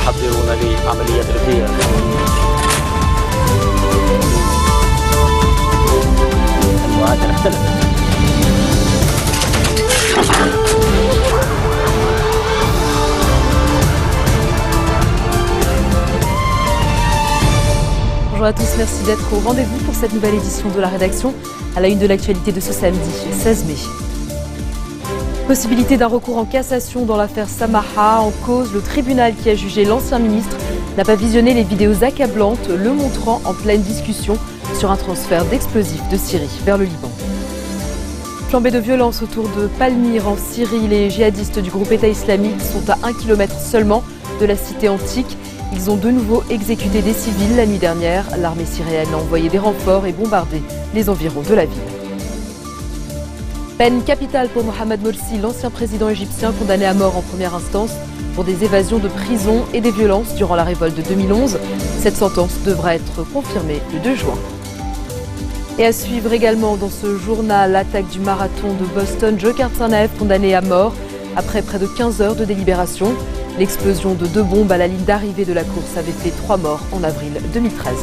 يحضرون لعملية اغتيال. المعادلة اختلفت. Bonjour à tous, merci d'être au rendez-vous pour cette nouvelle édition de la rédaction à la une de l'actualité de ce samedi 16 mai. Possibilité d'un recours en cassation dans l'affaire Samaha. En cause, le tribunal qui a jugé l'ancien ministre n'a pas visionné les vidéos accablantes le montrant en pleine discussion sur un transfert d'explosifs de Syrie vers le Liban. Flambée de violence autour de Palmyre en Syrie. Les djihadistes du groupe État islamique sont à 1 km seulement de la cité antique. Ils ont de nouveau exécuté des civils la nuit dernière. L'armée syrienne a envoyé des renforts et bombardé les environs de la ville. Peine capitale pour Mohamed Morsi, l'ancien président égyptien condamné à mort en première instance pour des évasions de prison et des violences durant la révolte de 2011. Cette sentence devra être confirmée le 2 juin. Et à suivre également dans ce journal, l'attaque du marathon de Boston. Dzhokhar Tsarnaev condamné à mort après près de 15 heures de délibération. L'explosion de 2 bombes à la ligne d'arrivée de la course avait fait 3 morts en avril 2013.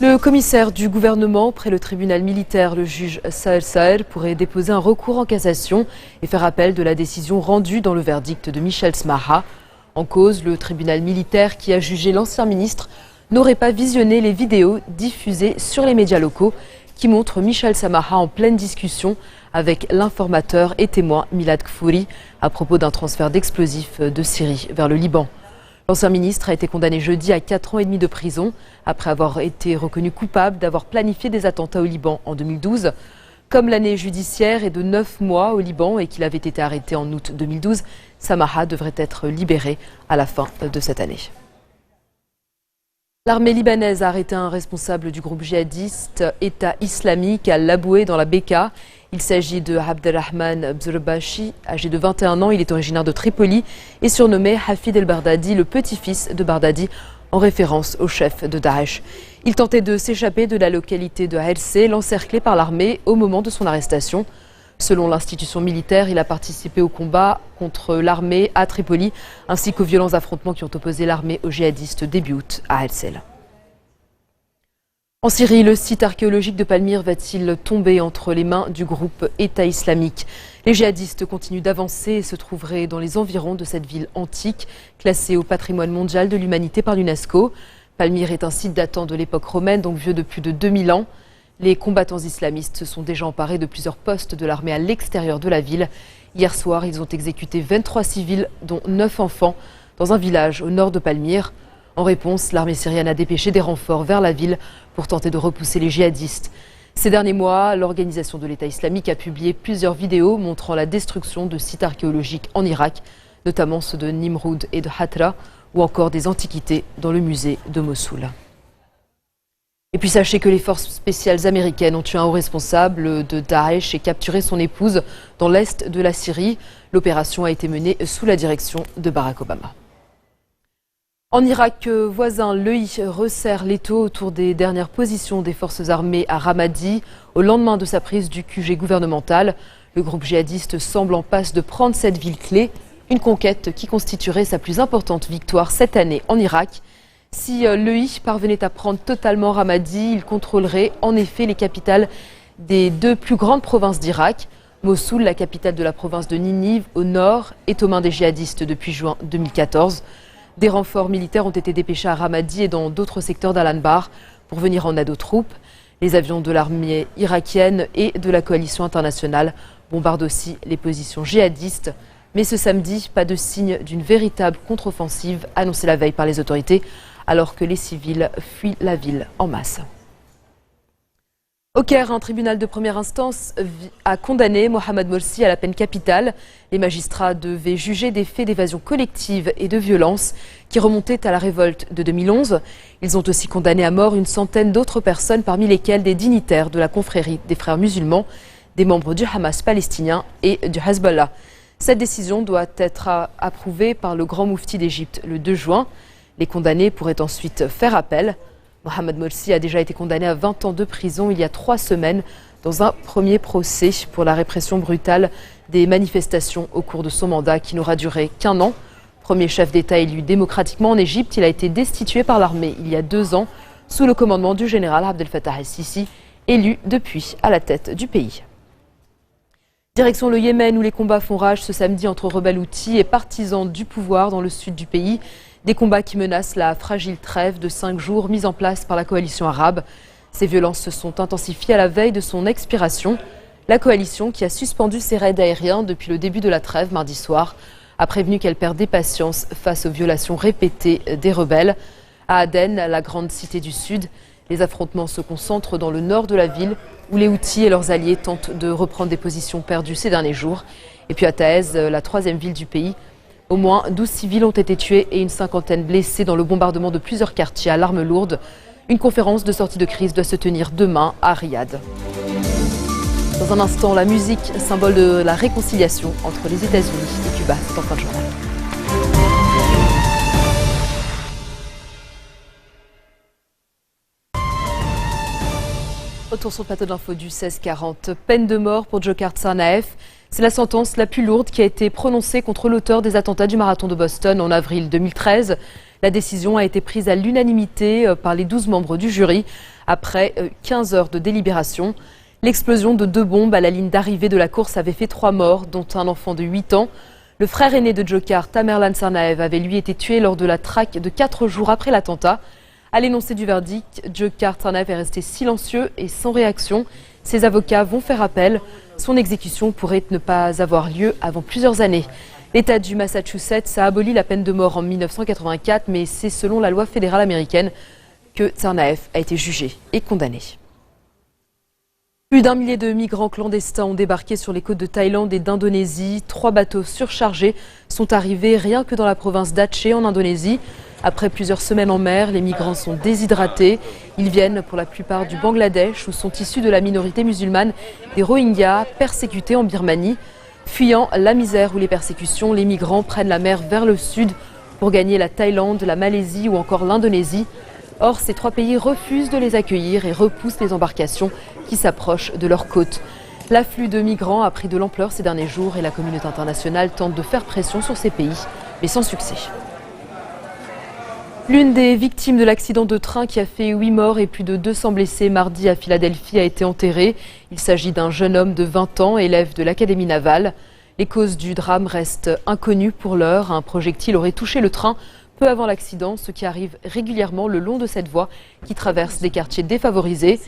Le commissaire du gouvernement près le tribunal militaire, le juge Saher Saher, pourrait déposer un recours en cassation et faire appel de la décision rendue dans le verdict de Michel Samaha. En cause, le tribunal militaire qui a jugé l'ancien ministre n'aurait pas visionné les vidéos diffusées sur les médias locaux qui montrent Michel Samaha en pleine discussion avec l'informateur et témoin Milad Kfouri à propos d'un transfert d'explosifs de Syrie vers le Liban. L'ancien ministre a été condamné jeudi à 4 ans et demi de prison après avoir été reconnu coupable d'avoir planifié des attentats au Liban en 2012. Comme l'année judiciaire est de 9 mois au Liban et qu'il avait été arrêté en août 2012, Samaha devrait être libéré à la fin de cette année. L'armée libanaise a arrêté un responsable du groupe djihadiste État islamique à Laboué dans la Bekaa. Il s'agit de Abdelrahman Bzurbashi, âgé de 21 ans. Il est originaire de Tripoli et surnommé Hafid el-Baghdadi, le petit-fils de Baghdadi, en référence au chef de Daesh. Il tentait de s'échapper de la localité de Hersé, l'encerclé par l'armée au moment de son arrestation. Selon l'institution militaire, il a participé au combat contre l'armée à Tripoli, ainsi qu'aux violents affrontements qui ont opposé l'armée aux djihadistes début août à Hersel. En Syrie, le site archéologique de Palmyre va-t-il tomber entre les mains du groupe État islamique? Les djihadistes continuent d'avancer et se trouveraient dans les environs de cette ville antique, classée au patrimoine mondial de l'humanité par l'UNESCO. Palmyre est un site datant de l'époque romaine, donc vieux de plus de 2000 ans. Les combattants islamistes se sont déjà emparés de plusieurs postes de l'armée à l'extérieur de la ville. Hier soir, ils ont exécuté 23 civils, dont 9 enfants, dans un village au nord de Palmyre. En réponse, l'armée syrienne a dépêché des renforts vers la ville pour tenter de repousser les djihadistes. Ces derniers mois, l'organisation de l'État islamique a publié plusieurs vidéos montrant la destruction de sites archéologiques en Irak, notamment ceux de Nimroud et de Hatra, ou encore des antiquités dans le musée de Mossoul. Et puis sachez que les forces spéciales américaines ont tué un haut responsable de Daesh et capturé son épouse dans l'est de la Syrie. L'opération a été menée sous la direction de Barack Obama. En Irak voisin, l'œil resserre l'étau autour des dernières positions des forces armées à Ramadi. Au lendemain de sa prise du QG gouvernemental, le groupe djihadiste semble en passe de prendre cette ville clé, une conquête qui constituerait sa plus importante victoire cette année en Irak. Si l'EI parvenait à prendre totalement Ramadi, il contrôlerait en effet les capitales des 2 plus grandes provinces d'Irak. Mossoul, la capitale de la province de Ninive, au nord, est aux mains des djihadistes depuis juin 2014. Des renforts militaires ont été dépêchés à Ramadi et dans d'autres secteurs d'Al-Anbar pour venir en aide aux troupes. Les avions de l'armée irakienne et de la coalition internationale bombardent aussi les positions djihadistes. Mais ce samedi, pas de signe d'une véritable contre-offensive annoncée la veille par les autorités, alors que les civils fuient la ville en masse. Au Caire, un tribunal de première instance a condamné Mohamed Morsi à la peine capitale. Les magistrats devaient juger des faits d'évasion collective et de violence qui remontaient à la révolte de 2011. Ils ont aussi condamné à mort une centaine d'autres personnes, parmi lesquelles des dignitaires de la confrérie des frères musulmans, des membres du Hamas palestinien et du Hezbollah. Cette décision doit être approuvée par le grand moufti d'Égypte le 2 juin. Les condamnés pourraient ensuite faire appel. Mohamed Morsi a déjà été condamné à 20 ans de prison il y a 3 semaines dans un premier procès pour la répression brutale Des manifestations au cours de son mandat qui n'aura duré qu'1 an. Premier chef d'État élu démocratiquement en Égypte, il a été destitué par l'armée il y a 2 ans sous le commandement du général Abdel Fattah el-Sisi, élu depuis à la tête du pays. Direction le Yémen où les combats font rage ce samedi entre rebelles houthis et partisans du pouvoir dans le sud du pays. Des combats qui menacent la fragile trêve de 5 jours mise en place par la coalition arabe. Ces violences se sont intensifiées à la veille de son expiration. La coalition, qui a suspendu ses raids aériens depuis le début de la trêve mardi soir, a prévenu qu'elle perdait patience face aux violations répétées des rebelles. À Aden, la grande cité du sud, les affrontements se concentrent dans le nord de la ville où les Houthis et leurs alliés tentent de reprendre des positions perdues ces derniers jours. Et puis à Taez, la 3e ville du pays, au moins 12 civils ont été tués et une 50aine blessés dans le bombardement de plusieurs quartiers à l'arme lourde. Une conférence de sortie de crise doit se tenir demain à Riyad. Dans un instant, la musique, symbole de la réconciliation entre les États-Unis et Cuba. C'est en fin de journal. Retour sur le plateau de l'info du 16-40. Peine de mort pour Dzhokhar Tsarnaev. C'est la sentence la plus lourde qui a été prononcée contre l'auteur des attentats du marathon de Boston en avril 2013. La décision a été prise à l'unanimité par les 12 membres du jury après 15 heures de délibération. L'explosion de 2 bombes à la ligne d'arrivée de la course avait fait 3 morts, dont un enfant de 8 ans. Le frère aîné de Dzhokhar, Tamerlan Tsarnaev, avait lui été tué lors de la traque de 4 jours après l'attentat. À l'énoncé du verdict, Dzhokhar Tsarnaev est resté silencieux et sans réaction. Ses avocats vont faire appel. Son exécution pourrait ne pas avoir lieu avant plusieurs années. L'État du Massachusetts a aboli la peine de mort en 1984, mais c'est selon la loi fédérale américaine que Tsarnaev a été jugé et condamné. Plus d'1 millier de migrants clandestins ont débarqué sur les côtes de Thaïlande et d'Indonésie. 3 bateaux surchargés sont arrivés rien que dans la province d'Aceh en Indonésie. Après plusieurs semaines en mer, les migrants sont déshydratés. Ils viennent pour la plupart du Bangladesh où sont issus de la minorité musulmane des Rohingyas persécutés en Birmanie. Fuyant la misère ou les persécutions, les migrants prennent la mer vers le sud pour gagner la Thaïlande, la Malaisie ou encore l'Indonésie. Or, ces 3 pays refusent de les accueillir et repoussent les embarcations qui s'approchent de leurs côtes. L'afflux de migrants a pris de l'ampleur ces derniers jours et la communauté internationale tente de faire pression sur ces pays, mais sans succès. L'une des victimes de l'accident de train qui a fait 8 morts et plus de 200 blessés mardi à Philadelphie a été enterrée. Il s'agit d'un jeune homme de 20 ans, élève de l'Académie navale. Les causes du drame restent inconnues pour l'heure. Un projectile aurait touché le train peu avant l'accident, ce qui arrive régulièrement le long de cette voie qui traverse des quartiers défavorisés.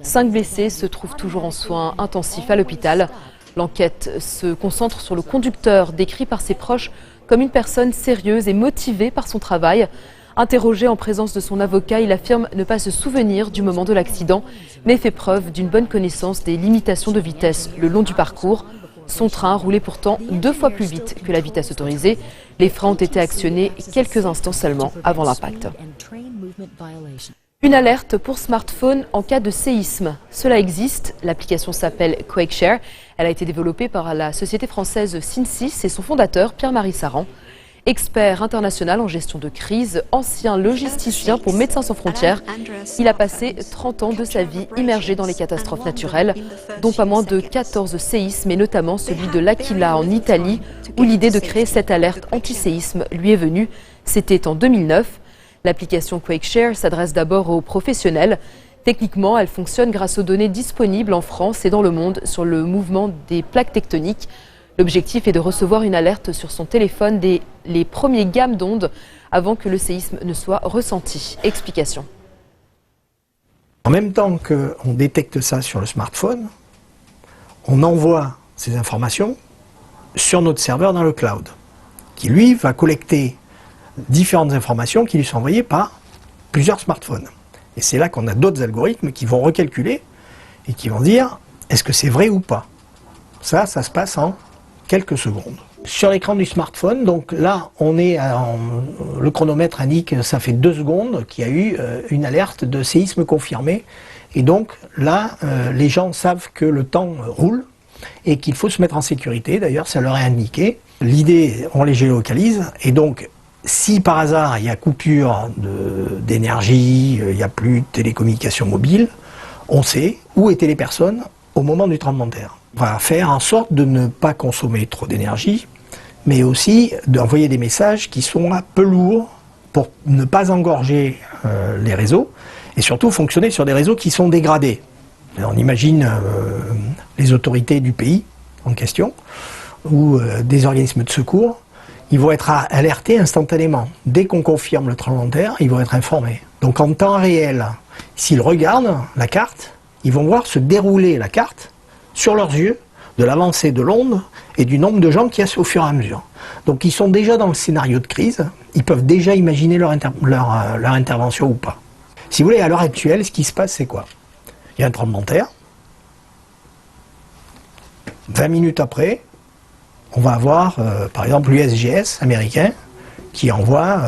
5 blessés se trouvent toujours en soins intensifs à l'hôpital. L'enquête se concentre sur le conducteur, décrit par ses proches comme une personne sérieuse et motivée par son travail. Interrogé en présence de son avocat, il affirme ne pas se souvenir du moment de l'accident, mais fait preuve d'une bonne connaissance des limitations de vitesse le long du parcours. Son train roulait pourtant 2 fois plus vite que la vitesse autorisée. Les freins ont été actionnés quelques instants seulement avant l'impact. Une alerte pour smartphone en cas de séisme. Cela existe. L'application s'appelle QuakeShare. Elle a été développée par la société française Synsys et son fondateur Pierre-Marie Saran. Expert international en gestion de crise, ancien logisticien pour Médecins sans frontières, il a passé 30 ans de sa vie immergé dans les catastrophes naturelles, dont pas moins de 14 séismes, et notamment celui de l'Aquila en Italie, où l'idée de créer cette alerte anti-séisme lui est venue. C'était en 2009. L'application QuakeShare s'adresse d'abord aux professionnels. Techniquement, elle fonctionne grâce aux données disponibles en France et dans le monde sur le mouvement des plaques tectoniques. L'objectif est de recevoir une alerte sur son téléphone dès les premiers gammes d'ondes avant que le séisme ne soit ressenti. Explication. En même temps qu'on détecte ça sur le smartphone, on envoie ces informations sur notre serveur dans le cloud, qui lui va collecter différentes informations qui lui sont envoyées par plusieurs smartphones. Et c'est là qu'on a d'autres algorithmes qui vont recalculer et qui vont dire est-ce que c'est vrai ou pas. Ça se passe en quelques secondes. Sur l'écran du smartphone, donc là, le chronomètre indique que ça fait 2 secondes qu'il y a eu une alerte de séisme confirmée. Et donc là, les gens savent que le temps roule et qu'il faut se mettre en sécurité. D'ailleurs, ça leur est indiqué. L'idée, on les géolocalise. Et donc, si par hasard, il y a coupure d'énergie, il n'y a plus de télécommunications mobiles, on sait où étaient les personnes au moment du tremblement de terre. On va faire en sorte de ne pas consommer trop d'énergie, mais aussi d'envoyer des messages qui sont un peu lourds pour ne pas engorger les réseaux et surtout fonctionner sur des réseaux qui sont dégradés. On imagine les autorités du pays en question ou des organismes de secours, ils vont être alertés instantanément. Dès qu'on confirme le tremblement de terre, ils vont être informés. Donc en temps réel, s'ils regardent la carte, ils vont voir se dérouler la carte sur leurs yeux de l'avancée de l'onde et du nombre de gens qu'il y a au fur et à mesure. Donc ils sont déjà dans le scénario de crise, ils peuvent déjà imaginer leur intervention ou pas. Si vous voulez, à l'heure actuelle, ce qui se passe, c'est quoi? Il y a un tremblement de terre. 20 minutes après, on va avoir, par exemple, l'USGS américain qui envoie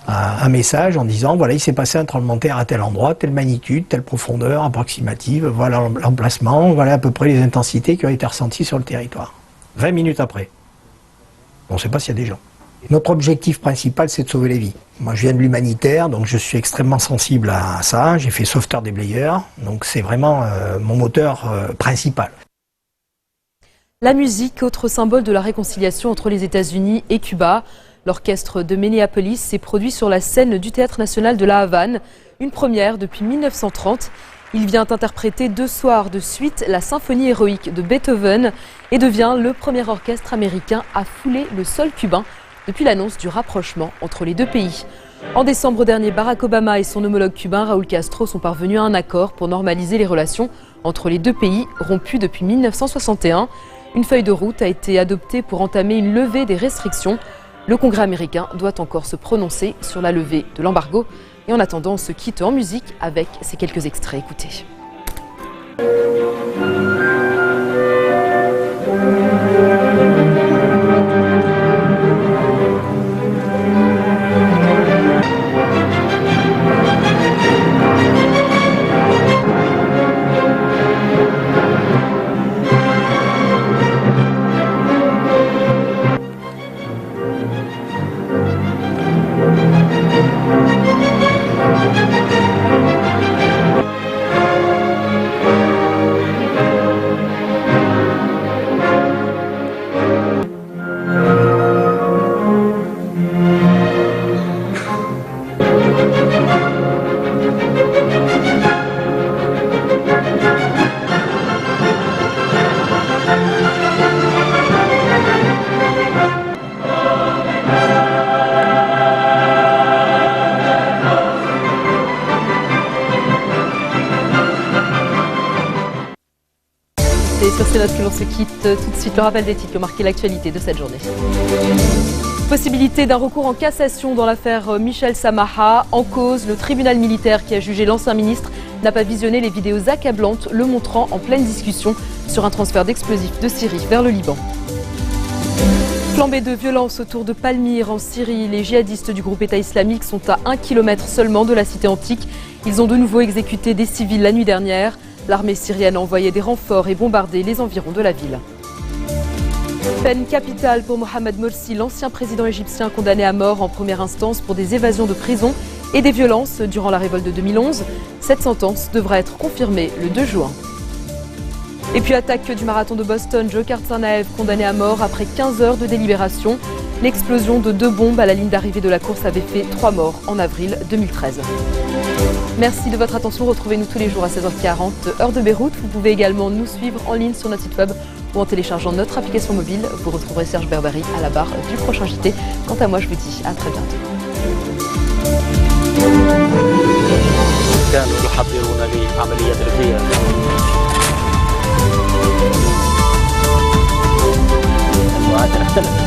un message en disant, voilà, il s'est passé un tremblement de terre à tel endroit, telle magnitude, telle profondeur approximative, voilà l'emplacement, voilà à peu près les intensités qui ont été ressenties sur le territoire. 20 minutes après. On ne sait pas s'il y a des gens. Notre objectif principal, c'est de sauver les vies. Moi, je viens de l'humanitaire, donc je suis extrêmement sensible à ça. J'ai fait sauveteur déblayeur, donc c'est vraiment mon moteur principal. La musique, autre symbole de la réconciliation entre les États-Unis et Cuba. L'orchestre de Minneapolis s'est produit sur la scène du Théâtre national de La Havane, une première depuis 1930. Il vient interpréter 2 soirs de suite la symphonie héroïque de Beethoven et devient le premier orchestre américain à fouler le sol cubain depuis l'annonce du rapprochement entre les deux pays. En décembre dernier, Barack Obama et son homologue cubain Raúl Castro sont parvenus à un accord pour normaliser les relations entre les deux pays, rompues depuis 1961. Une feuille de route a été adoptée pour entamer une levée des restrictions. Le Congrès américain doit encore se prononcer sur la levée de l'embargo. Et en attendant, on se quitte en musique avec ces quelques extraits. Écoutez. Et sur ces notes que l'on se quitte tout de suite, le rappel des titres qui ont marqué l'actualité de cette journée. Possibilité d'un recours en cassation dans l'affaire Michel Samaha. En cause, le tribunal militaire qui a jugé l'ancien ministre n'a pas visionné les vidéos accablantes le montrant en pleine discussion sur un transfert d'explosifs de Syrie vers le Liban. Flambée de violence autour de Palmyre en Syrie. Les djihadistes du groupe État islamique sont à 1 kilomètre seulement de la cité antique. Ils ont de nouveau exécuté des civils la nuit dernière. L'armée syrienne a envoyé des renforts et bombardé les environs de la ville. Peine capitale pour Mohamed Morsi, l'ancien président égyptien condamné à mort en première instance pour des évasions de prison et des violences durant la révolte de 2011. Cette sentence devra être confirmée le 2 juin. Et puis attaque du marathon de Boston, Dzhokhar Tsarnaev condamné à mort après 15 heures de délibération. L'explosion de 2 bombes à la ligne d'arrivée de la course avait fait 3 morts en avril 2013. Merci de votre attention. Retrouvez-nous tous les jours à 16h40, heure de Beyrouth. Vous pouvez également nous suivre en ligne sur notre site web ou en téléchargeant notre application mobile. Vous retrouverez Serge Berbari à la barre du prochain JT. Quant à moi, je vous dis à très bientôt. كانوا يحضرون لعملية الغياب. المعادلة اختلفت.